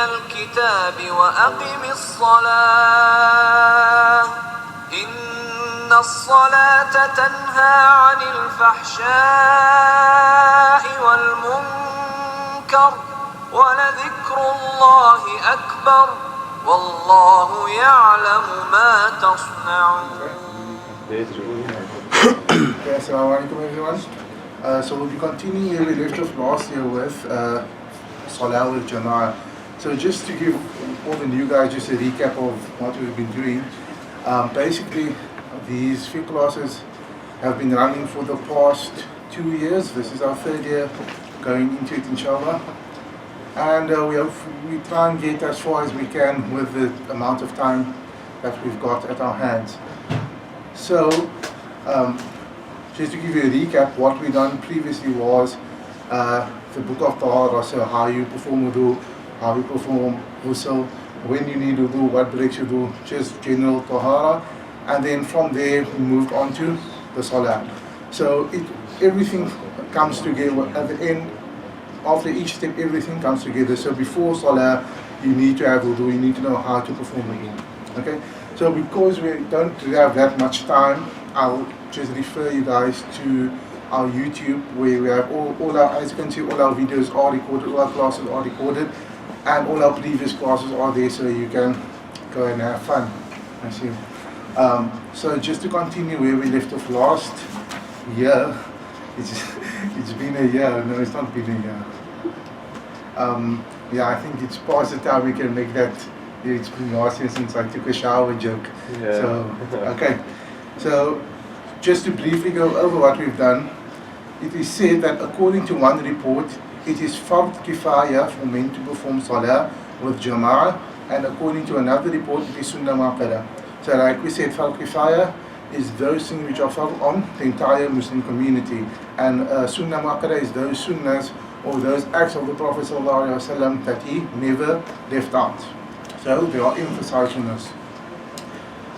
الكتاب وأقم الصلاة إن الصلاة تنهى عن الفحشاء والمنكر ولذكر الله أكبر والله يعلم ما تصنعون. Assalamu alaikum everyone. So we'll be continuing where we left off last year with Salah with Jama'ah. So just to give all the new guys just a recap of what we've been doing. Basically, these fiqh classes have been running for the past 2 years. This is our 3rd year going into it, inshallah. And we try and get as far as we can with the amount of time that we've got at our hands. So, just to give you a recap, what we done previously was the book of Tahara, so how you perform wudu, how you perform ghusl, when you need wudu, what breaks wudu, just general Tahara. And then from there we moved on to the Salah. So everything comes together at the end. After each step, everything comes together. So before Salah, you need to have wudu, you need to know how to perform wudu. Okay? So because we don't have that much time, I'll just refer you guys to our YouTube, where we have all our, as you can see, all our videos are recorded, all our classes are recorded, and all our previous classes are there, so you can go and have fun. I see. So just to continue where we left off last year, it's been a year. No, it's not been a year. Yeah, I think it's past the time we can make that. It's been last year since I took a shower joke. Yeah. So, okay. So, just to briefly go over what we've done, it is said that according to one report, it is fard kifaya for men to perform salah with jama'ah, and according to another report, it is sunnah mu'akkada. So, like we said, fard kifaya is those things which are fard on the entire Muslim community, and sunnah mu'akkada is those sunnahs or those acts of the Prophet ﷺ that he never left out. So they are emphasized on this.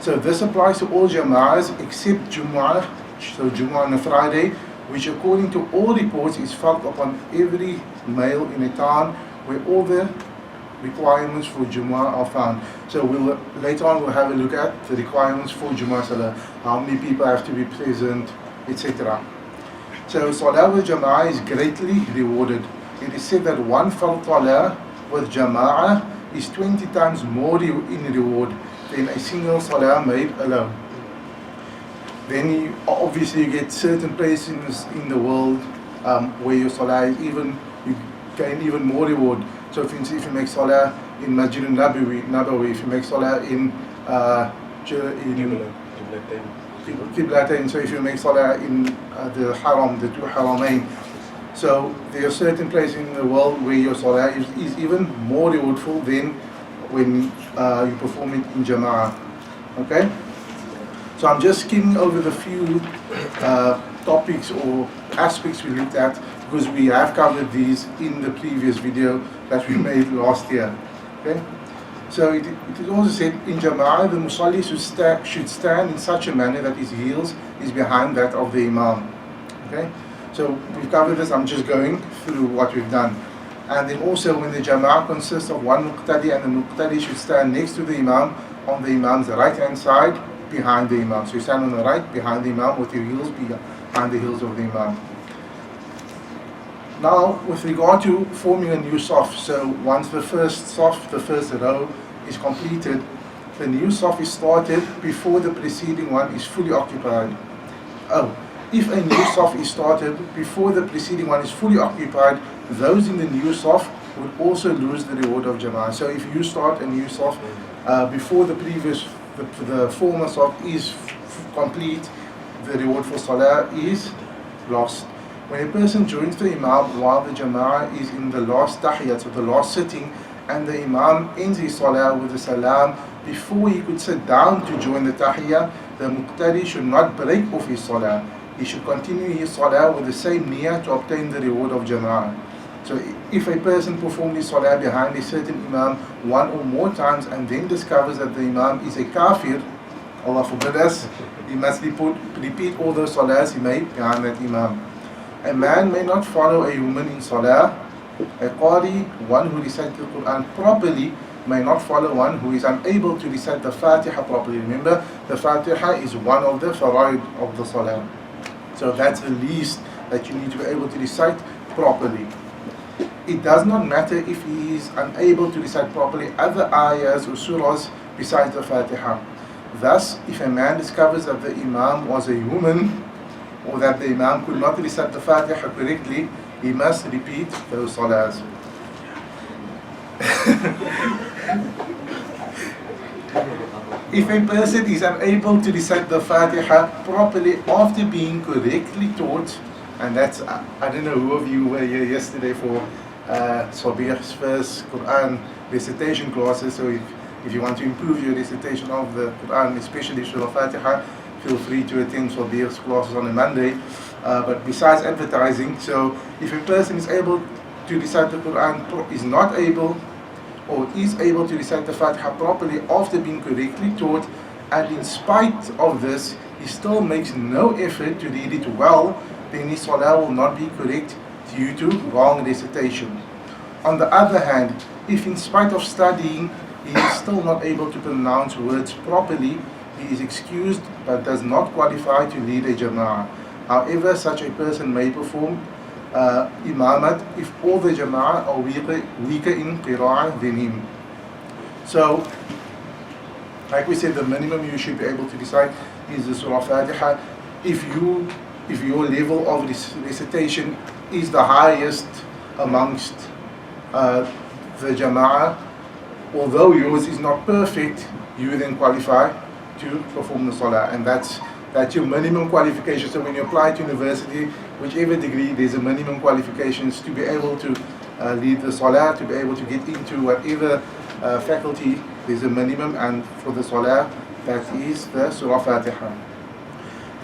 So this applies to all jama'ahs except Jumu'ah, so Jumu'ah on a Friday, which according to all reports is fard upon every male in a town where all the requirements for Jumu'ah are found. So later on we'll have a look at the requirements for Jumu'ah Salah, how many people have to be present, etc. So Salah with Jama'ah is greatly rewarded. It is said that one fard Salah with Jama'ah is 20 times more in reward than a single Salah made alone. Then you get certain places in the world where your Salah is you gain even more reward. So for instance, if you make Salah in Masjid al-Nabawi, if you make Salah in Qiblatain, so if you make Salah in the Haram, the 2 Haramain, so there are certain places in the world where your Salah is even more rewardful than when you perform it in Jama'ah. Okay? So I'm just skimming over the few topics or aspects we looked at, because we have covered these in the previous video that we made last year. Okay? So it is also said in Jama'ah, the Musalli should stand in such a manner that his heels is behind that of the Imam. Okay? So we've covered this, I'm just going through what we've done. And then also when the Jama'ah consists of one Muqtadi, and the Muqtadi should stand next to the Imam on the Imam's right hand side behind the Imam. So you stand on the right behind the Imam with your heels behind the heels of the Imam. Now with regard to forming a new saf, so once the first saf, the first row is completed, the new saf is started before the preceding one is fully occupied. If a new saf is started before the preceding one is fully occupied, those in the new saf would also lose the reward of Jama'ah. So if you start a new saf before the former saf is complete, the reward for Salah is lost. When a person joins the Imam while the Jama'ah is in the last tahiyyat, so the last sitting, and the Imam ends his Salah with the salam, before he could sit down to join the tahiyyah, the Muqtadi should not break off his Salah. He should continue his Salah with the same niyyah to obtain the reward of Jama'ah. So if a person performs his Salah behind a certain Imam one or more times and then discovers that the Imam is a kafir, Allah forbid us, he must repeat all those Salahs he made behind that Imam. A man may not follow a woman in Salah A Qari, one who recites the Quran properly, may not follow one who is unable to recite the Fatiha properly. Remember, the Fatiha is one of the faraid of the Salah. So that's the least that you need to be able to recite properly. It does not matter if he is unable to recite properly other ayahs or surahs besides the Fatiha. Thus, if a man discovers that the Imam was a woman, or that the Imam could not recite the Fatiha correctly, he must repeat those salahs. If a person is unable to recite the Fatiha properly after being correctly taught, and that's, I don't know who of you were here yesterday for Sabih's first Quran recitation classes, so if you want to improve your recitation of the Quran, especially Surah Fatiha, feel free to attend Sabih's classes on a Monday. But besides advertising, so if a person is able to recite the Quran, is not able or is able to recite the Fatiha properly after being correctly taught, and in spite of this, he still makes no effort to read it well, then his salah will not be correct due to wrong recitation. On the other hand, if in spite of studying, he is still not able to pronounce words properly, he is excused but does not qualify to lead a jama'ah. However, such a person may perform imamat if all the jama'ah are weaker in qira'ah than him. So, like we said, the minimum you should be able to recite is the Surah Fatiha. If your level of recitation is the highest amongst the jama'ah, although yours is not perfect, you then qualify to perform the salah, and that's your minimum qualification. So when you apply to university, whichever degree, there's a minimum qualifications to be able to lead the salah, to be able to get into whatever faculty, there's a minimum, and for the salah, that is the Surah Fatiha.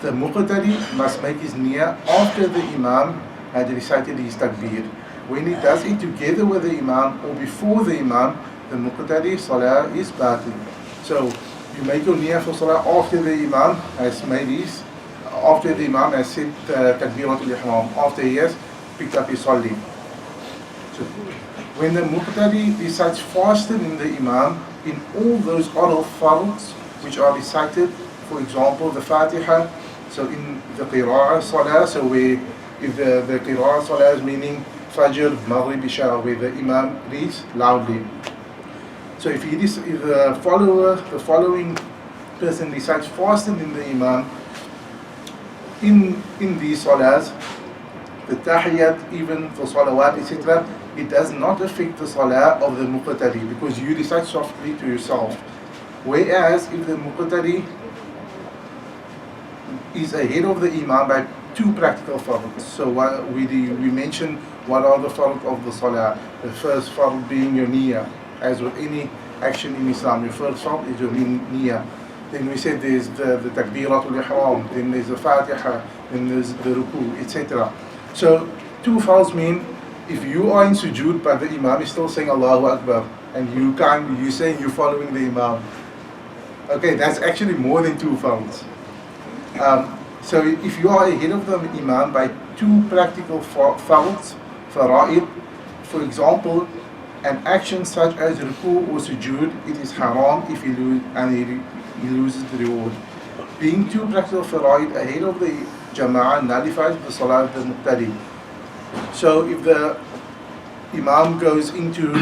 The muqtadi must make his niyyah after the Imam had recited his takbir. When he does it together with the Imam or before the Imam, the muqtadi salah is batil. So you make your niyyah for salah after the Imam has made his, after the Imam has said takbiratul ihram, after he has picked up his salli. So when the muqtadi recites faster than the Imam in all those oral fards which are recited, for example the Fatiha, so in the qira'ah salah, so where if the qira'ah salah is meaning Fajr, Maghrib, Isha, where the Imam reads loudly. So if the following person recites faster than the Imam in these salahs, the tahiyyat, even for salawat, etc., it does not affect the salah of the muqtadi because you recite softly to yourself. Whereas if the muqtadi is ahead of the Imam by two practical fards. So we mentioned what are the fard of the salah. The first fard being your niyyah. As with any action in Islam, your first fard is your niyyah. Then we said there's the takbiratul ihram, then there's the Fatiha, then there's the ruku, etc. So two fards mean if you are in sujood but the Imam is still saying Allahu Akbar and you saying you're following the Imam. Okay, that's actually more than two fards. So if you are ahead of the Imam by two practical fards, fara'id, for example, an action such as ruku or sujood, it is haram if he loses the reward. Being two practical fara'id ahead of the jama'ah nullifies the salah of the muqtadi. So if the Imam goes into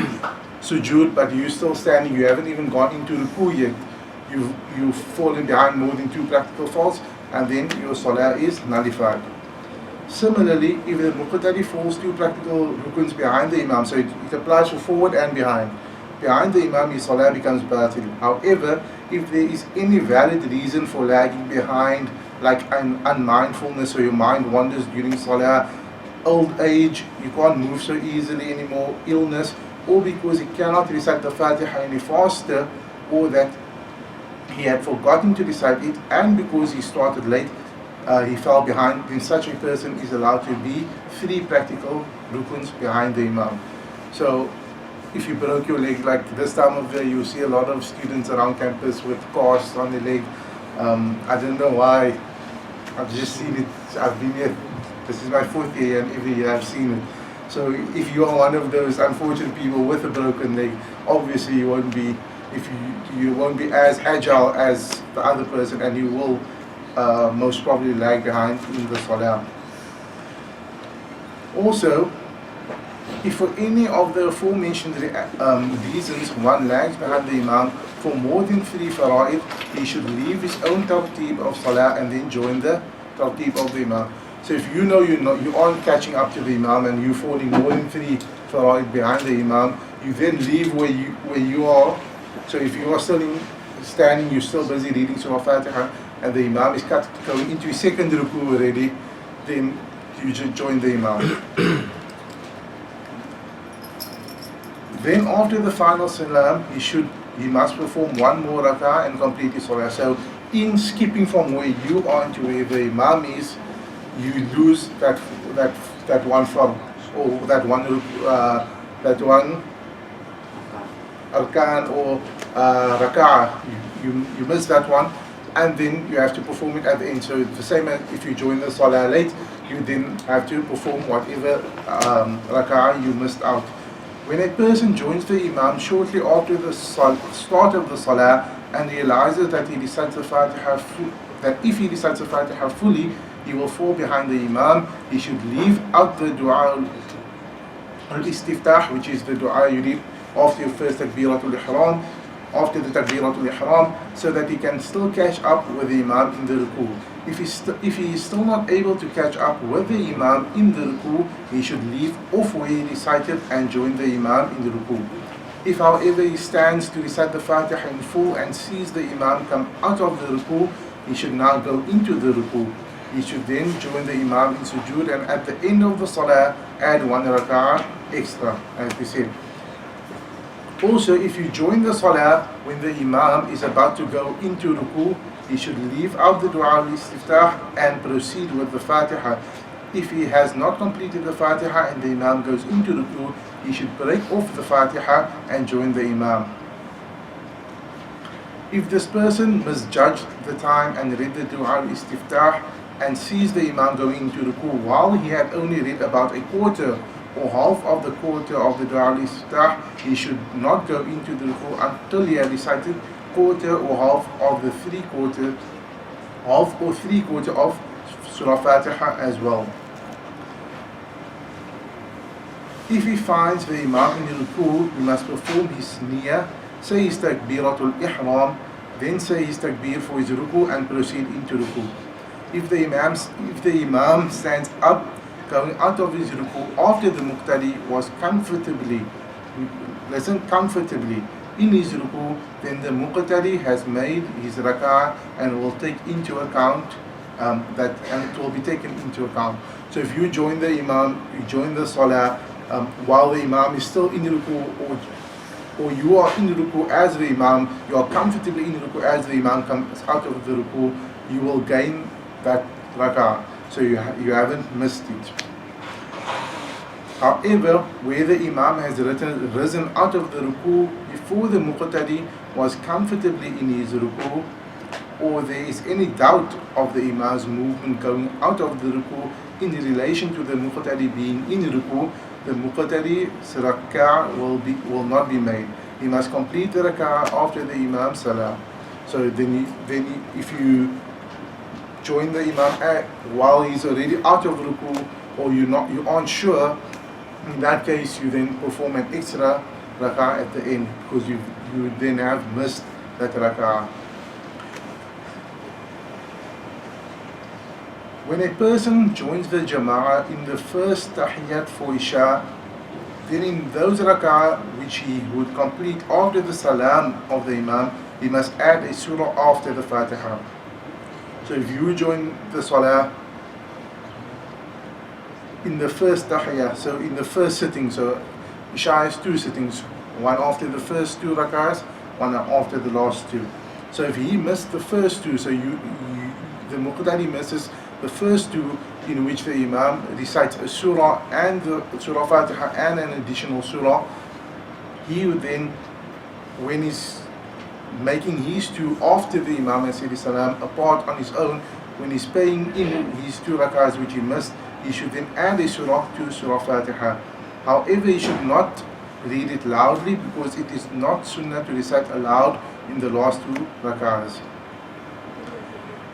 sujood but you're still standing, you haven't even gone into ruku yet, you've fallen behind more than two practical faults, and then your salah is nullified. Similarly, if the muqtadi falls two practical rukuns behind the Imam, so it applies for forward and behind. Behind the Imam, his salah becomes batil. However, if there is any valid reason for lagging behind, like an unmindfulness or your mind wanders during salah, old age, you can't move so easily anymore, illness, or because he cannot recite the Fatiha any faster, or that he had forgotten to recite it, and because he started late, he fell behind, then such a person is allowed to be three practical rukuns behind the Imam. So if you broke your leg, like this time of year, you see a lot of students around campus with casts on their leg. I don't know why, I've just seen it. I've been here, this is my fourth year, and every year I've seen it. So if you are one of those unfortunate people with a broken leg, obviously you won't be, if you won't be as agile as the other person, and you will most probably lag behind in the salah. Also, if for any of the aforementioned reasons one lags behind the imam for more than 3 fara'id, he should leave his own tartib of salah and then join the tartib of the imam. So if you know you aren't catching up to the imam and you're falling more than 3 fara'id behind the imam, you then leave where you are. So if you are still standing, you're still busy reading Surah Fatiha, and the imam is going into his second ruku already, then you just join the imam. Then after the final salam, he must perform one more rak'ah and complete his salah. So in skipping from where you are to where the imam is, you lose that one farm, or that one arkan or rak'ah. You miss that one, and then you have to perform it at the end. So the same as if you join the salah late, you then have to perform whatever rak'ah you missed out. When a person joins the imam shortly after the start of the salah and realizes that he recites the Fatiha, that if he recites the Fatiha fully, he will fall behind the imam, he should leave out the dua al-istiftah, which is the dua you read after your first takbiratul ihram, after the takbiratul ihram, so that he can still catch up with the imam in the ruku. If he is still not able to catch up with the imam in the ruku, he should leave off where he recited and join the imam in the ruku. If however he stands to recite the Fatiha in full and sees the imam come out of the ruku, he should now go into the ruku. He should then join the imam in sujood, and at the end of the salah add one rak'ah extra, as we said. Also, if you join the salah when the imam is about to go into ruku, he should leave out the dua al-istiftah and proceed with the Fatiha. If he has not completed the Fatiha and the imam goes into ruku, he should break off the Fatiha and join the imam. If this person misjudged the time and read the dua al-istiftah and sees the imam going into ruku while he had only read about a quarter or half of the quarter of the dua al-istiftah, he should not go into the ruku until he had recited quarter or half of the half or three quarter of Surah Fatiha as well. If he finds the imam in the ruku, he must perform his niyyah, say his takbiratul ihram, then say his takbir for his ruku and proceed into ruku. If the imam stands up going out of his ruku after the muqtadi was comfortably in his ruku, then the muqtadi has made his rak'ah and will take into account that, and it will be taken into account. So if you join the imam, you join the salah while the imam is still in ruku, or you are in ruku as the imam, you are comfortably in ruku as the imam comes out of the ruku, you will gain that rak'ah. So you haven't missed it. However, where the imam has risen out of the ruku before the muqtadi was comfortably in his ruku, or there is any doubt of the imam's movement going out of the ruku in relation to the muqtadi being in ruku, the muqtadi's rak'ah will not be made. He must complete the rak'ah after the imam's salah. So then if you join the imam while he's already out of ruku, or you aren't sure, in that case you then perform an extra rak'ah at the end, because you then have missed that rak'ah. When a person joins the jama'ah in the first tahiyyat for Isha, then in those rak'ah which he would complete after the salam of the imam, he must add a surah after the Fatiha. So if you join the salah in the first tahiyyah, so in the first sitting, so Isha has 2 sittings, one after the first 2 rak'ahs, one after the last 2. So if he missed the first 2, so the muqtadi misses the first 2, in which the imam recites a surah and the Surah Fatiha and an additional surah, he would then, when he's making his 2 after the imam has said salam apart on his own, when he's paying in his 2 rak'ahs which he missed, he should then add a surah to Surah Fatiha. However, he should not read it loudly because it is not sunnah to recite aloud in the last 2 rak'ahs.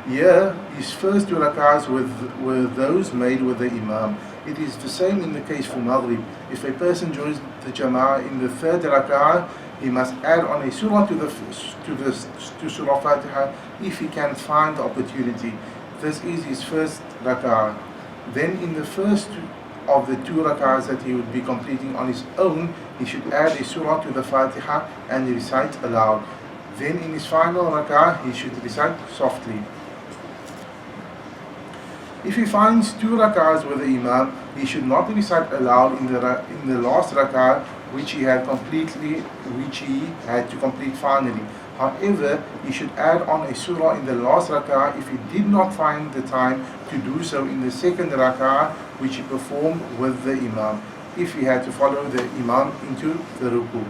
Here, his first 2 rak'ahs were those made with the Imam. It is the same in the case for Maghrib. If a person joins the jama'ah in the 3rd rak'ah, he must add on a surah to Surah Fatiha if he can find the opportunity. This is his first rak'ah. Then in the first of the 2 rak'ahs that he would be completing on his own, he should add a surah to the Fatiha and recite aloud. Then in his final rak'ah, he should recite softly. If he finds 2 rak'ahs with the Imam, he should not recite aloud in the last rak'ah, which he had to complete finally. However, he should add on a surah in the last rak'ah if he did not find the time to do so in the 2nd rak'ah, which he performed with the Imam, if he had to follow the Imam into the ruku.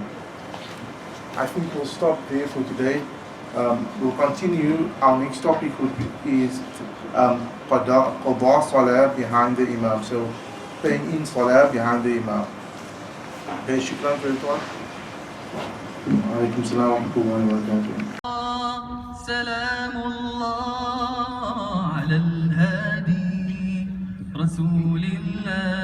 I think we'll stop there for today. We'll continue. Our next topic is qada salah behind the Imam. So paying in salah behind the Imam. Okay, shukran for everyone. Alaikum salam wa rahmatullahi wa barakatuh. سلام الله على الهادي رسول الله